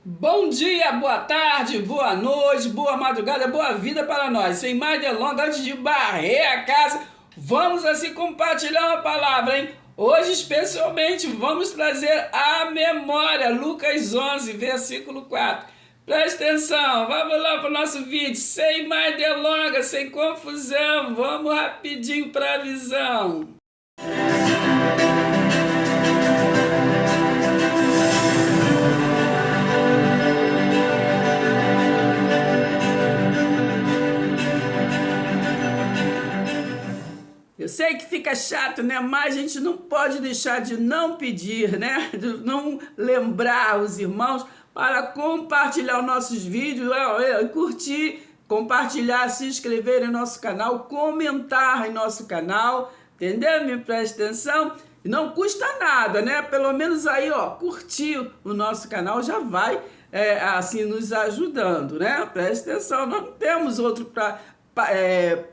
Bom dia, boa tarde, boa noite, boa madrugada, boa vida para nós. Sem mais delongas, antes de varrer a casa, vamos assim compartilhar uma palavra, hein? Hoje, especialmente, vamos trazer a memória, Lucas 11, versículo 4. Presta atenção, vamos lá para o nosso vídeo, sem mais delongas, sem confusão, vamos rapidinho para a visão. Eu sei que fica chato, né? Mas a gente não pode deixar de não pedir, né? De não lembrar os irmãos para compartilhar os nossos vídeos, curtir, compartilhar, se inscrever em nosso canal, comentar em nosso canal, entendeu? Me presta atenção. Não custa nada, né? Pelo menos aí, ó, curtir o nosso canal já vai, assim, nos ajudando, né? Presta atenção, nós não temos outro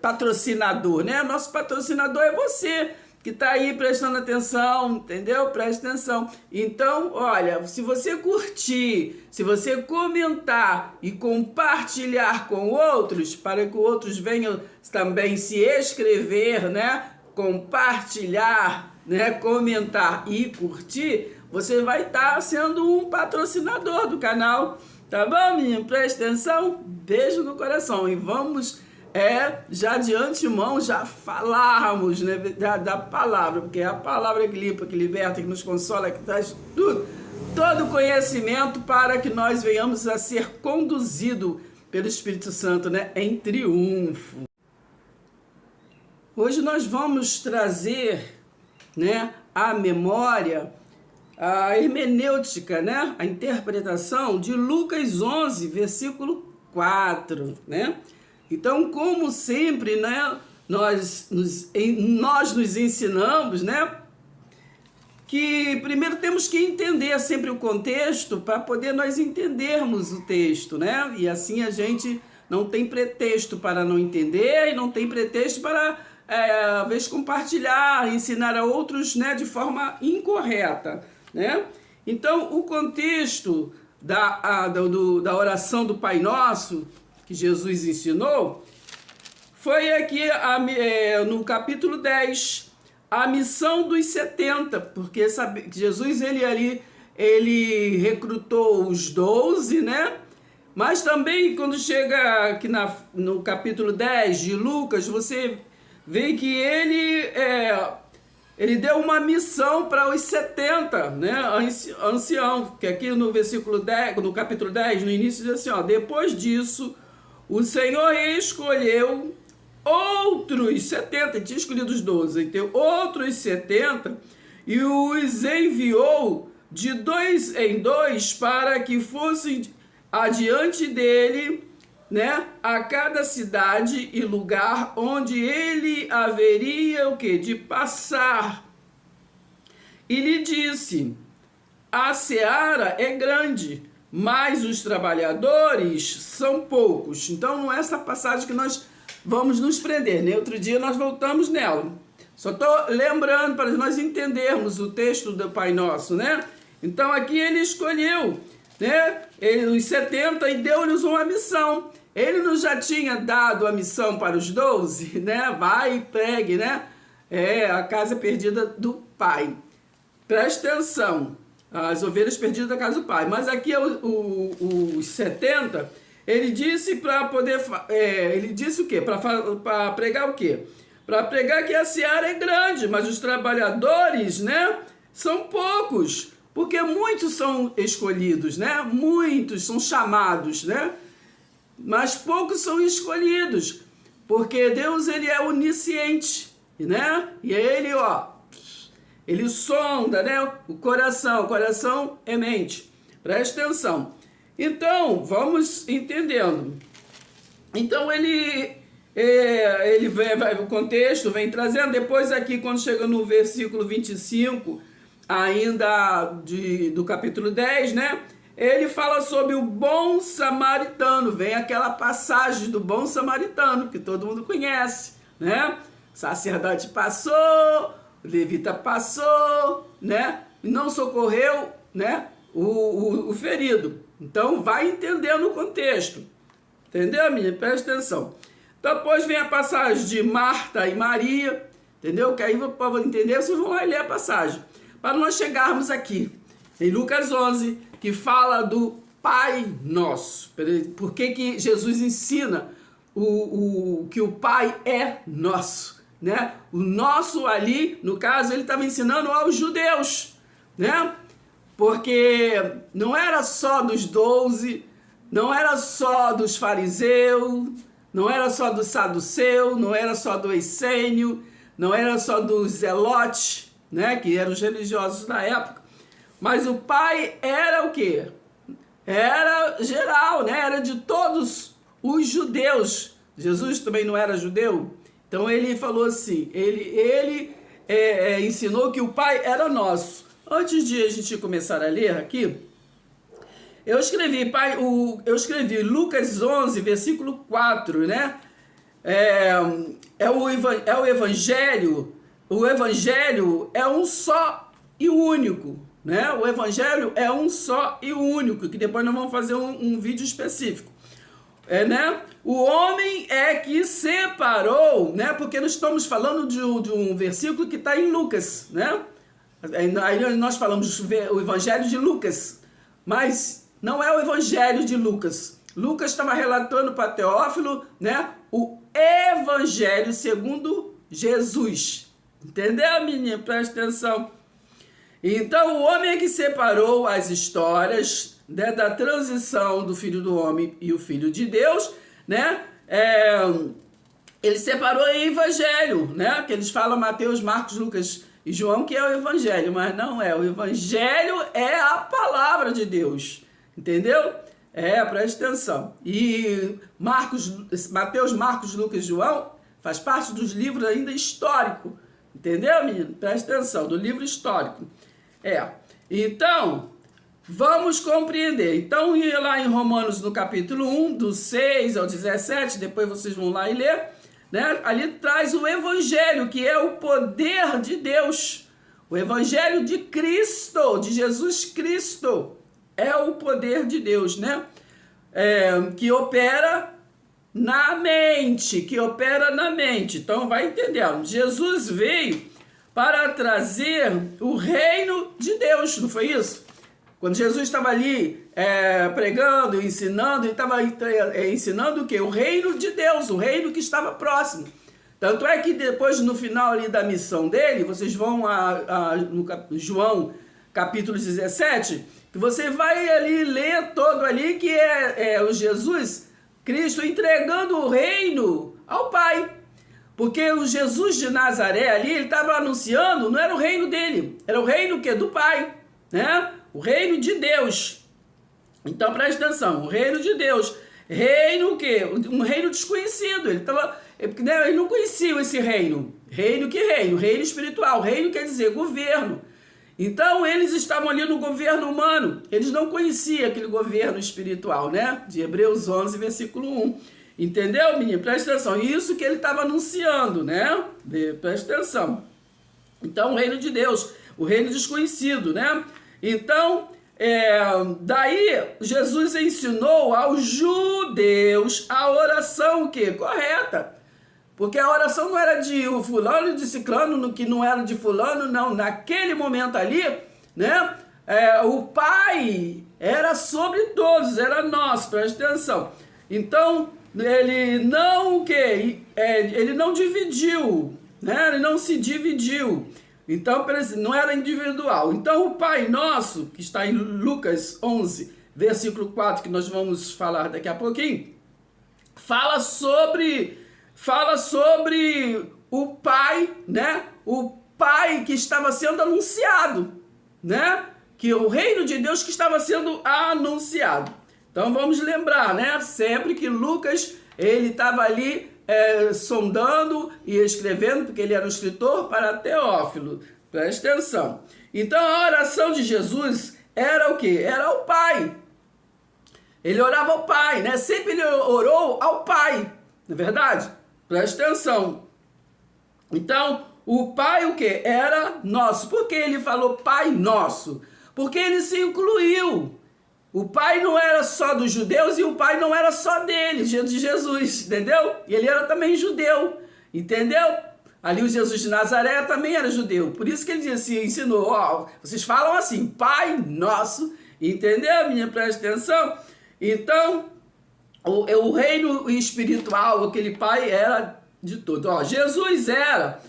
patrocinador, né? Nosso patrocinador é você que está aí prestando atenção, entendeu? Presta atenção. Então, olha, se você curtir, se você comentar e compartilhar com outros, para que outros venham também se inscrever, né? Compartilhar, né? Comentar e curtir, você vai estar sendo um patrocinador do canal, tá bom, menino? Presta atenção, beijo no coração e vamos já de antemão, já falarmos, né, da palavra, porque é a palavra que limpa, que liberta, que nos consola, que traz tudo, todo conhecimento para que nós venhamos a ser conduzidos pelo Espírito Santo, né, em triunfo. Hoje nós vamos trazer, né, a memória, a hermenêutica, né, a interpretação de Lucas 11, versículo 4, né? Então, como sempre, né, nós nos ensinamos, né, que primeiro temos que entender sempre o contexto para poder nós entendermos o texto, né? E assim a gente não tem pretexto para não entender e não tem pretexto para, às vezes, compartilhar, ensinar a outros, né, de forma incorreta, né? Então, o contexto da oração do Pai Nosso, que Jesus ensinou, foi aqui no capítulo 10, a missão dos 70, porque Jesus ele recrutou os 12, né? Mas também quando chega aqui no capítulo 10 de Lucas, você vê que ele deu uma missão para os 70, né, anciãos, que aqui no versículo 10, no capítulo 10, no início diz assim, ó, depois disso, o Senhor escolheu outros 70, tinha escolhido os 12, então outros 70, e os enviou de 2 em 2 para que fossem adiante dele, né, a cada cidade e lugar onde ele haveria o quê? De passar. E lhe disse, a seara é grande, mas os trabalhadores são poucos. Então, não é essa passagem que nós vamos nos prender, né? Outro dia nós voltamos nela. Só estou lembrando para nós entendermos o texto do Pai Nosso, né? Então, aqui ele escolheu, né, os 70 e deu-lhes uma missão. Ele não já tinha dado a missão para os 12, né? Vai e pregue, né? A casa perdida do Pai. Preste atenção. As ovelhas perdidas da casa do Pai. Mas aqui os 70, ele disse para poder... ele disse o quê? Para pregar o quê? Para pregar que a seara é grande, mas os trabalhadores, né, são poucos. Porque muitos são escolhidos, né? Muitos são chamados, né? Mas poucos são escolhidos. Porque Deus, ele é onisciente, né? E ele, ó... Ele sonda, né, o coração é mente. Preste atenção. Então, vamos entendendo. Então, o contexto vem trazendo. Depois aqui, quando chega no versículo 25, ainda do capítulo 10, né, ele fala sobre o bom samaritano. Vem aquela passagem do bom samaritano, que todo mundo conhece, né? O sacerdote passou... O levita passou, né? E não socorreu, né? o ferido. Então vai entendendo o contexto. Entendeu, menina? Presta atenção. Depois vem a passagem de Marta e Maria, entendeu? Que aí, para entender, vocês vão lá e ler a passagem. Para nós chegarmos aqui, em Lucas 11, que fala do Pai Nosso. Por que Jesus ensina que o Pai é nosso, né? O nosso ali, no caso, ele estava ensinando aos judeus, né? Porque não era só dos 12, não era só dos fariseus, não era só do saduceu, não era só do essênio, não era só dos zelotes, né? Que eram os religiosos da época. Mas o Pai era o quê? Era geral, né? Era de todos os judeus. Jesus também não era judeu. Então ele falou assim, ele ensinou que o Pai era nosso. Antes de a gente começar a ler aqui, eu escrevi Lucas 11, versículo 4, né? O Evangelho é um só e único, né? O Evangelho é um só e único, que depois nós vamos fazer um vídeo específico. Né? O homem é que separou, né? Porque nós estamos falando de um versículo que está em Lucas, né? Aí nós falamos o Evangelho de Lucas, mas não é o Evangelho de Lucas. Lucas estava relatando para Teófilo, né? O Evangelho segundo Jesus. Entendeu, menino? Presta atenção. Então, o homem é que separou as histórias, né, da transição do Filho do Homem e o Filho de Deus, né? Ele separou em Evangelho, né? Que eles falam Mateus, Marcos, Lucas e João, que é o Evangelho, mas não é. O Evangelho é a palavra de Deus, entendeu? Presta atenção. E Mateus, Marcos, Lucas e João faz parte dos livros ainda históricos, entendeu, menino? Presta atenção, do livro histórico. Então, vamos compreender. Então, ir lá em Romanos, no capítulo 1, do 6 ao 17, depois vocês vão lá e ler, né? Ali traz o Evangelho, que é o poder de Deus. O Evangelho de Cristo, de Jesus Cristo, é o poder de Deus, né? Que opera na mente, Então, vai entendendo. Jesus veio para trazer o reino de Deus, não foi isso? Quando Jesus estava ali pregando, ensinando, ele estava ensinando o quê? O reino de Deus, o reino que estava próximo. Tanto é que depois, no final ali da missão dele, vocês vão no João capítulo 17, que você vai ali ler todo ali, que o Jesus Cristo entregando o reino ao Pai. Porque o Jesus de Nazaré ali, ele estava anunciando, não era o reino dele, era o reino o quê? Do Pai, né? O reino de Deus. Então presta atenção, o reino de Deus. Reino o quê? Um reino desconhecido. Ele não conhecia esse reino. Reino que reino? Reino espiritual. Reino quer dizer governo. Então eles estavam ali no governo humano. Eles não conheciam aquele governo espiritual, né? De Hebreus 11, versículo 1. Entendeu, menino? Presta atenção. Isso que ele estava anunciando, né? Presta atenção. Então, o reino de Deus, o reino desconhecido, né? Então, daí, Jesus ensinou aos judeus a oração, o quê? Correta. Porque a oração não era de fulano, de ciclano, que não era de fulano, não. Naquele momento ali, né? O Pai era sobre todos, era nosso, presta atenção. Então, ele não dividiu, né? Ele não se dividiu. Então, não era individual. Então, o Pai Nosso, que está em Lucas 11, versículo 4, que nós vamos falar daqui a pouquinho, fala sobre o Pai, né? O Pai que estava sendo anunciado, né? Que o reino de Deus que estava sendo anunciado. Então vamos lembrar, né? Sempre que Lucas, ele estava ali sondando e escrevendo, porque ele era um escritor para Teófilo. Presta atenção. Então a oração de Jesus era o quê? Era ao Pai. Ele orava ao Pai, né? Sempre ele orou ao Pai, não é verdade? Presta atenção. Então, o Pai o quê? Era nosso. Por que ele falou Pai Nosso? Porque ele se incluiu. O pai não era só dos judeus e o pai não era só dele, de Jesus, entendeu? E ele era também judeu, entendeu? Ali o Jesus de Nazaré também era judeu. Por isso que ele disse, ensinou, ó, vocês falam assim, Pai Nosso, entendeu, minha? Presta atenção. Então, o reino espiritual, aquele pai era de tudo. Ó, Jesus era,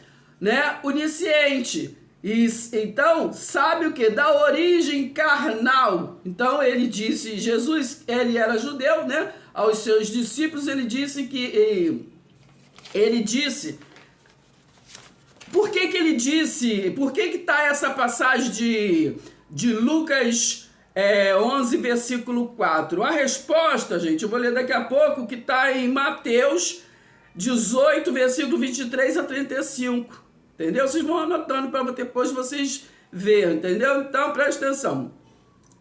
né, onisciente. E, então, sabe o que? Da origem carnal. Então, ele disse, Jesus, ele era judeu, né? Aos seus discípulos, ele disse que... Por que ele disse... Por que está essa passagem de Lucas 11, versículo 4? A resposta, gente, eu vou ler daqui a pouco, que está em Mateus 18, versículo 23 a 35. Entendeu? Vocês vão anotando para depois vocês verem, entendeu? Então, presta atenção.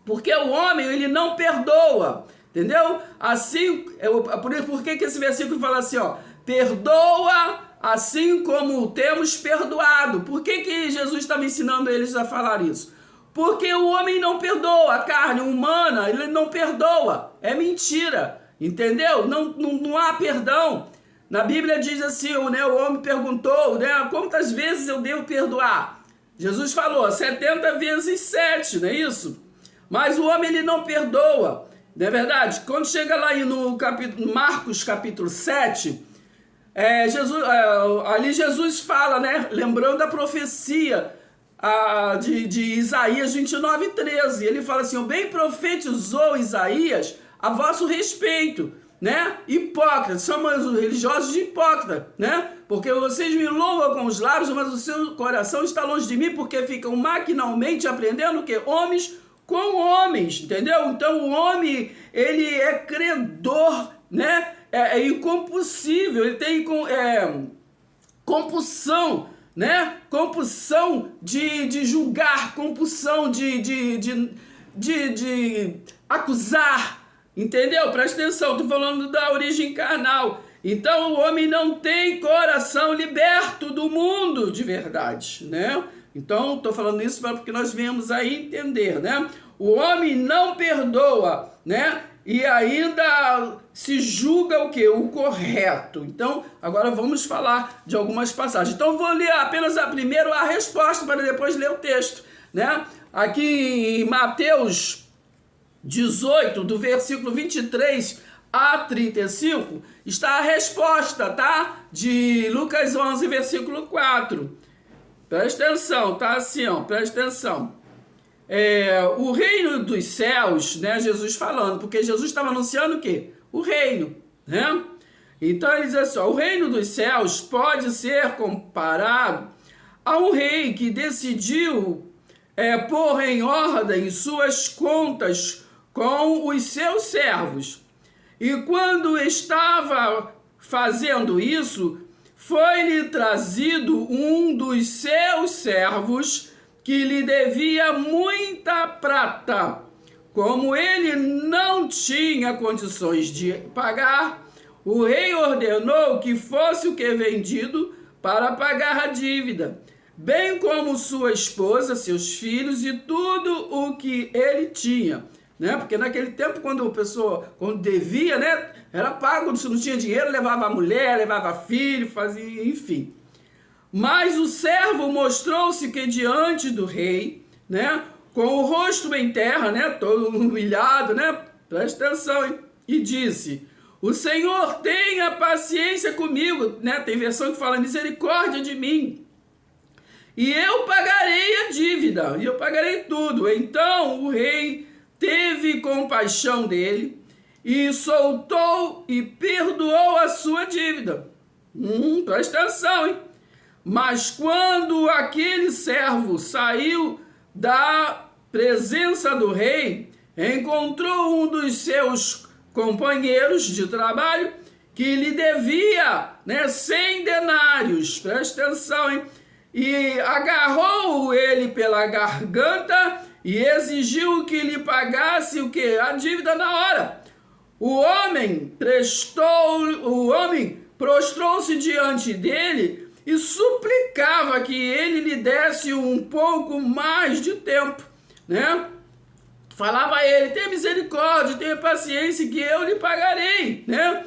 Porque o homem, ele não perdoa, entendeu? Assim, por que esse versículo fala assim, ó? Perdoa assim como temos perdoado. Por que Jesus estava ensinando eles a falar isso? Porque o homem não perdoa, a carne humana, ele não perdoa. É mentira, entendeu? Não há perdão. Na Bíblia diz assim, né, o homem perguntou, né, quantas vezes eu devo perdoar? Jesus falou, 70 vezes 7, não é isso? Mas o homem, ele não perdoa, não é verdade? Quando chega lá no Marcos capítulo 7, ali Jesus fala, né, lembrando da profecia de Isaías 29, 13. Ele fala assim, bem profetizou Isaías a vosso respeito, né? Hipócritas, chamam os religiosos de hipócrita, né? Porque vocês me louvam com os lábios, mas o seu coração está longe de mim, porque ficam maquinalmente aprendendo o quê? Homens com homens, entendeu? Então o homem, ele é credor, né? É incompulsível, ele tem compulsão, né? Compulsão de julgar, compulsão de acusar. Entendeu? Presta atenção, estou falando da origem carnal. Então o homem não tem coração liberto do mundo de verdade, né? Então estou falando isso porque nós viemos aí entender, né? O homem não perdoa, né? E ainda se julga o quê? O correto. Então agora vamos falar de algumas passagens. Então vou ler apenas primeiro a resposta para depois ler o texto, né? Aqui em Mateus 18, do versículo 23 a 35, está a resposta, tá? De Lucas 11, versículo 4. Presta atenção, tá assim, ó, presta atenção. O reino dos céus, né? Jesus falando, porque Jesus estava anunciando o quê? O reino, né? Então ele diz assim, ó, o reino dos céus pode ser comparado a um rei que decidiu pôr em ordem suas contas com os seus servos. E quando estava fazendo isso, foi-lhe trazido um dos seus servos que lhe devia muita prata. Como ele não tinha condições de pagar, o rei ordenou que fosse o que vendido para pagar a dívida, bem como sua esposa, seus filhos e tudo o que ele tinha. Né? Porque naquele tempo, quando devia, né, era pago, se não tinha dinheiro, levava a mulher, levava filho, fazia, enfim. Mas o servo mostrou-se que diante do rei, né, com o rosto em terra, né, todo humilhado, né, presta atenção, hein, e disse, o Senhor tenha paciência comigo, né, tem versão que fala misericórdia de mim, e eu pagarei a dívida, e eu pagarei tudo. Então o rei teve compaixão dele e soltou e perdoou a sua dívida. Presta atenção, hein? Mas quando aquele servo saiu da presença do rei, encontrou um dos seus companheiros de trabalho que lhe devia, né, 100 denários. Presta atenção, hein? E agarrou ele pela garganta e exigiu que lhe pagasse o quê? A dívida na hora. O homem prostrou-se diante dele e suplicava que ele lhe desse um pouco mais de tempo, né? Falava a ele, tenha misericórdia, tenha paciência, que eu lhe pagarei, né?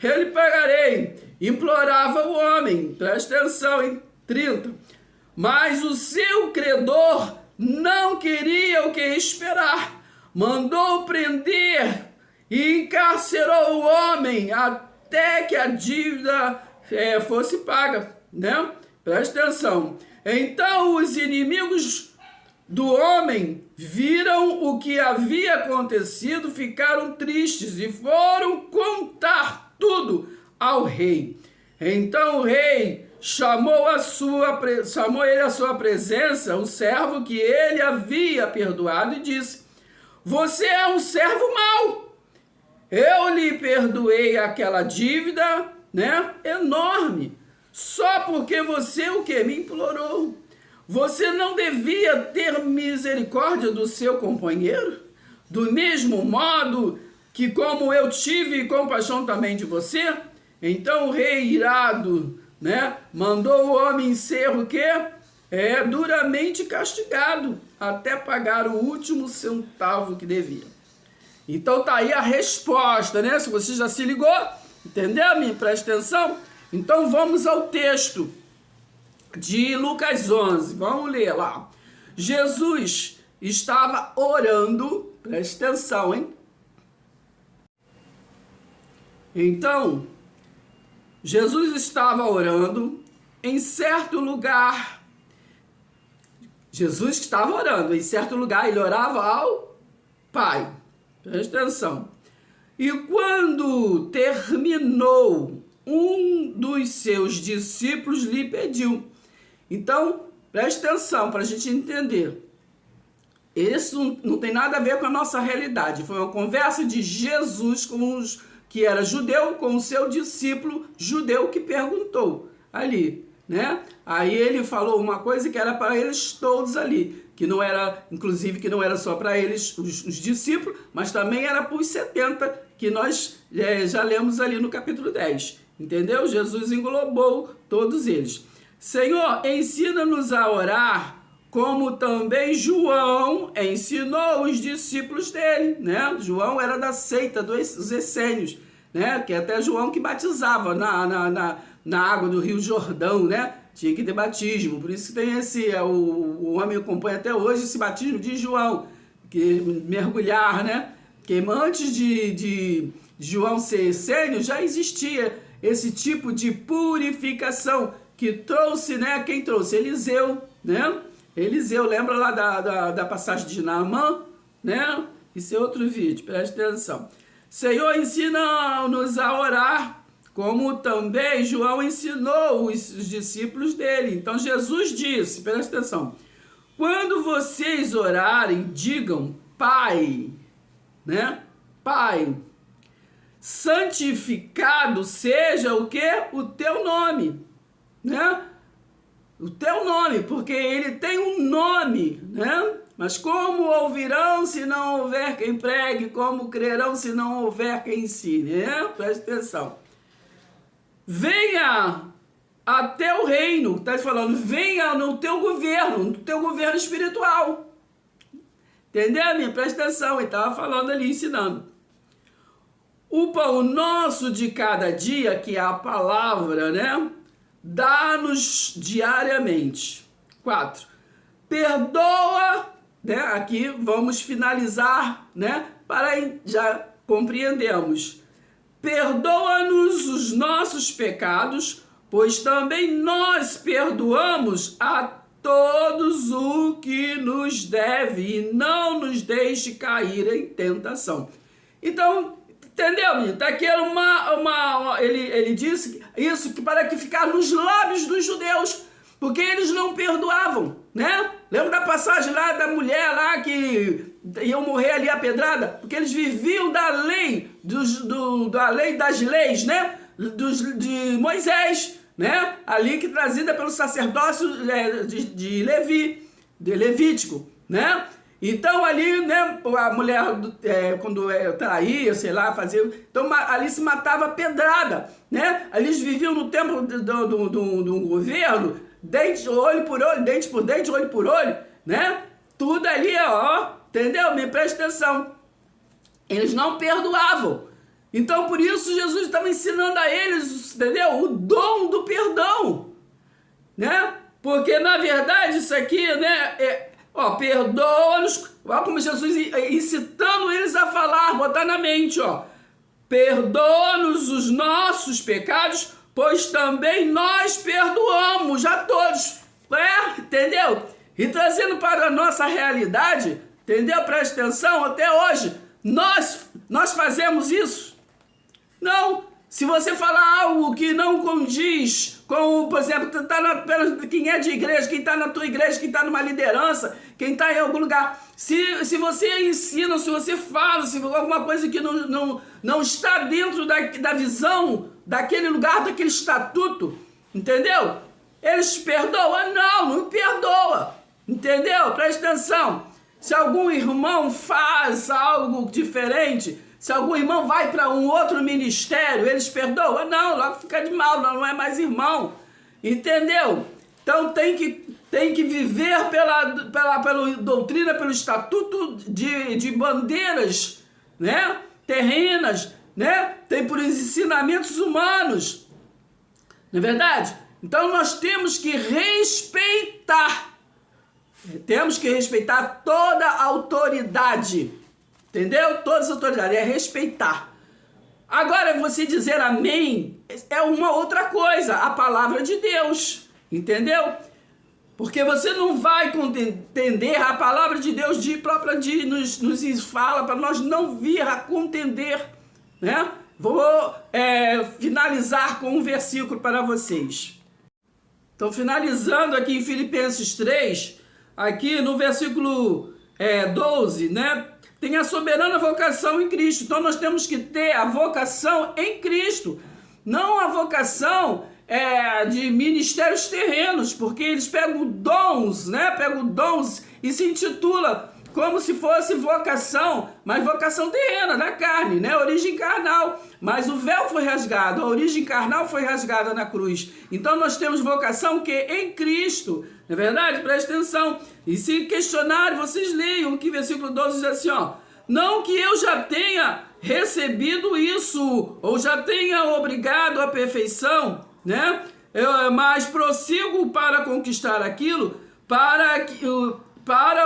Eu lhe pagarei. Implorava o homem, presta atenção, em 30. Mas o seu credor não queria o que esperar. Mandou prender e encarcerou o homem até que a dívida fosse paga, né? Presta atenção. Então os inimigos do homem viram o que havia acontecido, ficaram tristes e foram contar tudo ao rei. Então o rei chamou ele à sua presença, o servo que ele havia perdoado, e disse: você é um servo mau. Eu lhe perdoei aquela dívida, né, enorme, só porque você o que? Me implorou. Você não devia ter misericórdia do seu companheiro? Do mesmo modo que como eu tive compaixão também de você? Então o rei irado, né, mandou o homem ser o quê? Duramente castigado, até pagar o último centavo que devia. Então tá aí a resposta, né? Se você já se ligou, entendeu? Me presta atenção. Então vamos ao texto de Lucas 11, vamos ler lá. Jesus estava orando, presta atenção, hein? Então, Jesus estava orando em certo lugar. Jesus estava orando em certo lugar, ele orava ao Pai, presta atenção. E quando terminou, um dos seus discípulos lhe pediu. Então, preste atenção para a gente entender. Isso não tem nada a ver com a nossa realidade. Foi uma conversa de Jesus que era judeu, com o seu discípulo judeu que perguntou ali, né? Aí ele falou uma coisa que era para eles todos ali, que não era, inclusive, que não era só para eles, os discípulos, mas também era para os 70, que nós já lemos ali no capítulo 10, entendeu? Jesus englobou todos eles. Senhor, ensina-nos a orar, como também João ensinou os discípulos dele, né? João era da seita dos essênios, né? Que até João que batizava na água do Rio Jordão, né? Tinha que ter batismo, por isso que tem o homem acompanha até hoje esse batismo de João, que mergulhar, né? Que antes de João ser essênio, já existia esse tipo de purificação, que trouxe, né? Quem trouxe? Eliseu, né? Eliseu, lembra lá da passagem de Naamã, né? Isso é outro vídeo, preste atenção. Senhor, ensina-nos a orar, como também João ensinou os discípulos dele. Então Jesus disse, preste atenção, quando vocês orarem, digam, Pai, né? Pai, santificado seja o quê? O teu nome, né? O teu nome, porque ele tem um nome, né? Mas como ouvirão se não houver quem pregue? Como crerão se não houver quem ensine? Né? Preste atenção. Venha até o reino, está falando, venha no teu governo espiritual. Entendeu, minha? Presta atenção, ele estava falando ali, ensinando. O pão nosso de cada dia, que é a palavra, né? Dá-nos diariamente. 4. Perdoa, né? Aqui vamos finalizar, né? Já compreendemos. Perdoa-nos os nossos pecados, pois também nós perdoamos a todos o que nos deve, e não nos deixe cair em tentação. Então, entendeu, menino? Tá aqui ele disse isso que para que ficar nos lábios dos judeus, porque eles não perdoavam, né? Lembra da passagem lá da mulher lá que iam morrer ali a pedrada? Porque eles viviam da lei, da lei das leis, né? De Moisés, né? Ali que trazida pelo sacerdócio de Levítico, né? Então ali, né, a mulher quando traía, sei lá, fazia, então ali se matava pedrada, né? Ali eles viviam no tempo do governo, olho por olho, dente por dente, olho por olho, né? tudo ali, ó, entendeu? Me presta atenção. Eles não perdoavam. Então, por isso, Jesus estava ensinando a eles, entendeu? O dom do perdão, né? Porque, na verdade, isso aqui, né? Perdoa-nos. Olha como Jesus incitando eles a falar, botar na mente, ó. Perdoa-nos os nossos pecados, pois também nós perdoamos a todos. Entendeu? E trazendo para a nossa realidade, entendeu? Presta atenção, até hoje, nós fazemos isso? Não. Se você falar algo que não condiz com, por exemplo, quem é de igreja, quem está na tua igreja, quem está numa liderança, quem está em algum lugar, se você ensina, se você fala, se alguma coisa que não está dentro da visão daquele lugar, daquele estatuto, entendeu? Eles perdoam? Não perdoa, entendeu? Presta atenção. Se algum irmão faz algo diferente, se algum irmão vai para um outro ministério, eles perdoam? Não, logo fica de mal, não é mais irmão. Entendeu? Então tem que viver pela doutrina, pelo estatuto de bandeiras, né? Terrenas, né? Tem por ensinamentos humanos. Não é verdade? Então nós temos que respeitar. Temos que respeitar toda a autoridade. Entendeu? Todas as autoridades, é respeitar. Agora, você dizer amém é uma outra coisa, a palavra de Deus, entendeu? Porque você não vai entender a palavra de Deus nos fala para nós não vir a contender, né? Vou finalizar com um versículo para vocês. Então, finalizando aqui em Filipenses 3, aqui no versículo 12, né? Tem a soberana vocação em Cristo. Então nós temos que ter a vocação em Cristo. Não a vocação de ministérios terrenos, porque eles pegam dons, né? Pegam dons e se intitula como se fosse vocação, mas vocação terrena, da carne, né? Origem carnal. Mas o véu foi rasgado, a origem carnal foi rasgada na cruz. Então nós temos vocação que em Cristo. Não é verdade? Presta atenção. E se questionarem, vocês leiam que versículo 12 diz assim, ó. Não que eu já tenha recebido isso, ou já tenha obrigado à perfeição, né? Mas prossigo para conquistar aquilo, para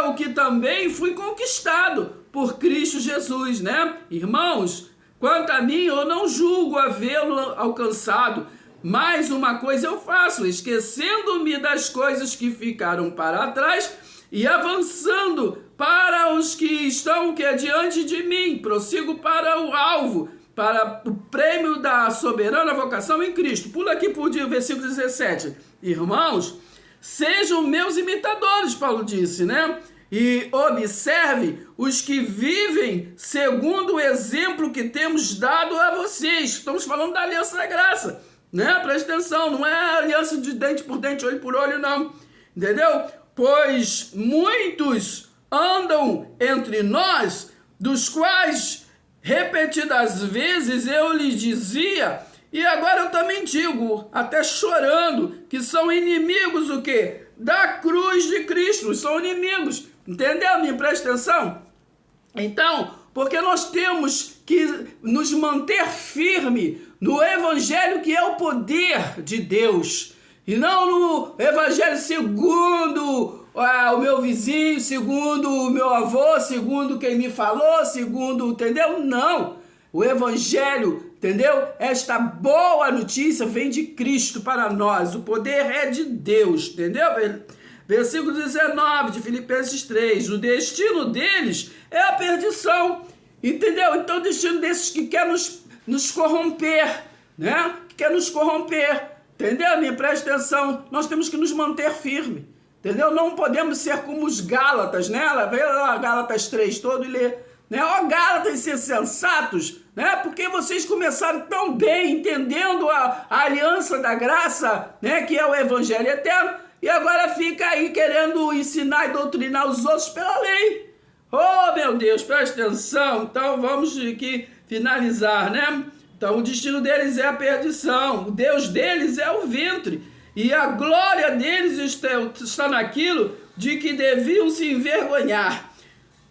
o que também fui conquistado por Cristo Jesus, né? Irmãos, quanto a mim, eu não julgo havê-lo alcançado, mas uma coisa eu faço, esquecendo-me das coisas que ficaram para trás e avançando para os que estão diante de mim, prossigo para o alvo, para o prêmio da soberana vocação em Cristo. Pula aqui por versículo 17. Irmãos, sejam meus imitadores, Paulo disse, né? E observe os que vivem segundo o exemplo que temos dado a vocês. Estamos falando da aliança da graça. Né? Presta atenção, não é aliança de dente por dente, olho por olho, não. Entendeu? Pois muitos andam entre nós, dos quais repetidas vezes eu lhes dizia, e agora eu também digo, até chorando, que são inimigos o quê? Da cruz de Cristo, são inimigos. Entendeu? Me presta atenção? Então, porque nós temos que nos manter firme no evangelho que é o poder de Deus, e não no evangelho segundo o meu vizinho, segundo o meu avô, segundo quem me falou, segundo, entendeu? Não, o evangelho, entendeu? Esta boa notícia vem de Cristo para nós, o poder é de Deus, entendeu? Versículo 19 de Filipenses 3, o destino deles é a perdição, entendeu? Então o destino desses que quer nos corromper, né? Que quer nos corromper, entendeu? Me presta atenção, nós temos que nos manter firme, entendeu? Não podemos ser como os Gálatas, né? Vê lá Gálatas 3 todo e lê, né? Ó Gálatas insensatos, né? Porque vocês começaram tão bem, entendendo a aliança da graça, né? Que é o evangelho eterno, e agora fica aí querendo ensinar e doutrinar os outros pela lei. Oh, meu Deus, presta atenção. Então, vamos aqui finalizar, né? Então, o destino deles é a perdição. O Deus deles é o ventre. E a glória deles está naquilo de que deviam se envergonhar,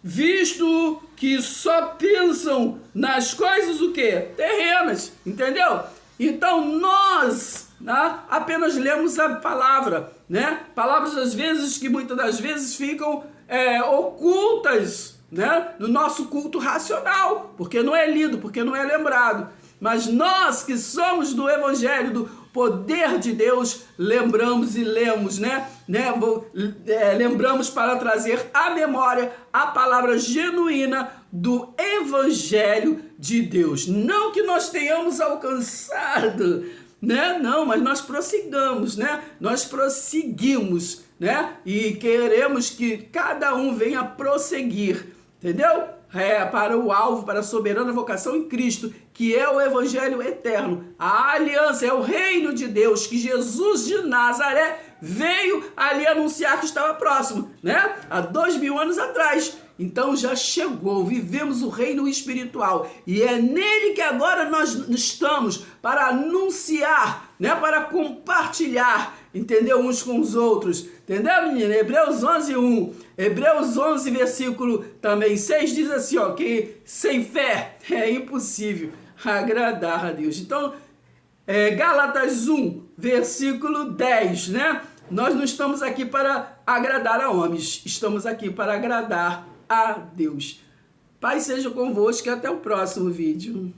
visto que só pensam nas coisas o quê? Terrenas, entendeu? Então nós, né, apenas lemos a palavra, né? Palavras às vezes que muitas das vezes ficam ocultas, né, no nosso culto racional, porque não é lido, porque não é lembrado. Mas nós que somos do Evangelho, do poder de Deus, lembramos e lemos, né? Lembramos para trazer à memória a palavra genuína do Evangelho de Deus. Não que nós tenhamos alcançado, né? Não, mas nós prossigamos, né? Nós prosseguimos, né? E queremos que cada um venha prosseguir, entendeu? Para o alvo, para a soberana vocação em Cristo, que é o Evangelho eterno. A aliança é o reino de Deus, que Jesus de Nazaré veio ali anunciar que estava próximo, né? Há 2000 anos atrás. Então já chegou, vivemos o reino espiritual. E é nele que agora nós estamos para anunciar, né? Para compartilhar, entendeu? Uns com os outros. Entendeu, menina? Hebreus 11, 1. Hebreus 11, versículo também 6 diz assim, ó, que sem fé é impossível agradar a Deus. Então, Gálatas 1, versículo 10, né? Nós não estamos aqui para agradar a homens, estamos aqui para agradar a Deus. Paz seja convosco e até o próximo vídeo.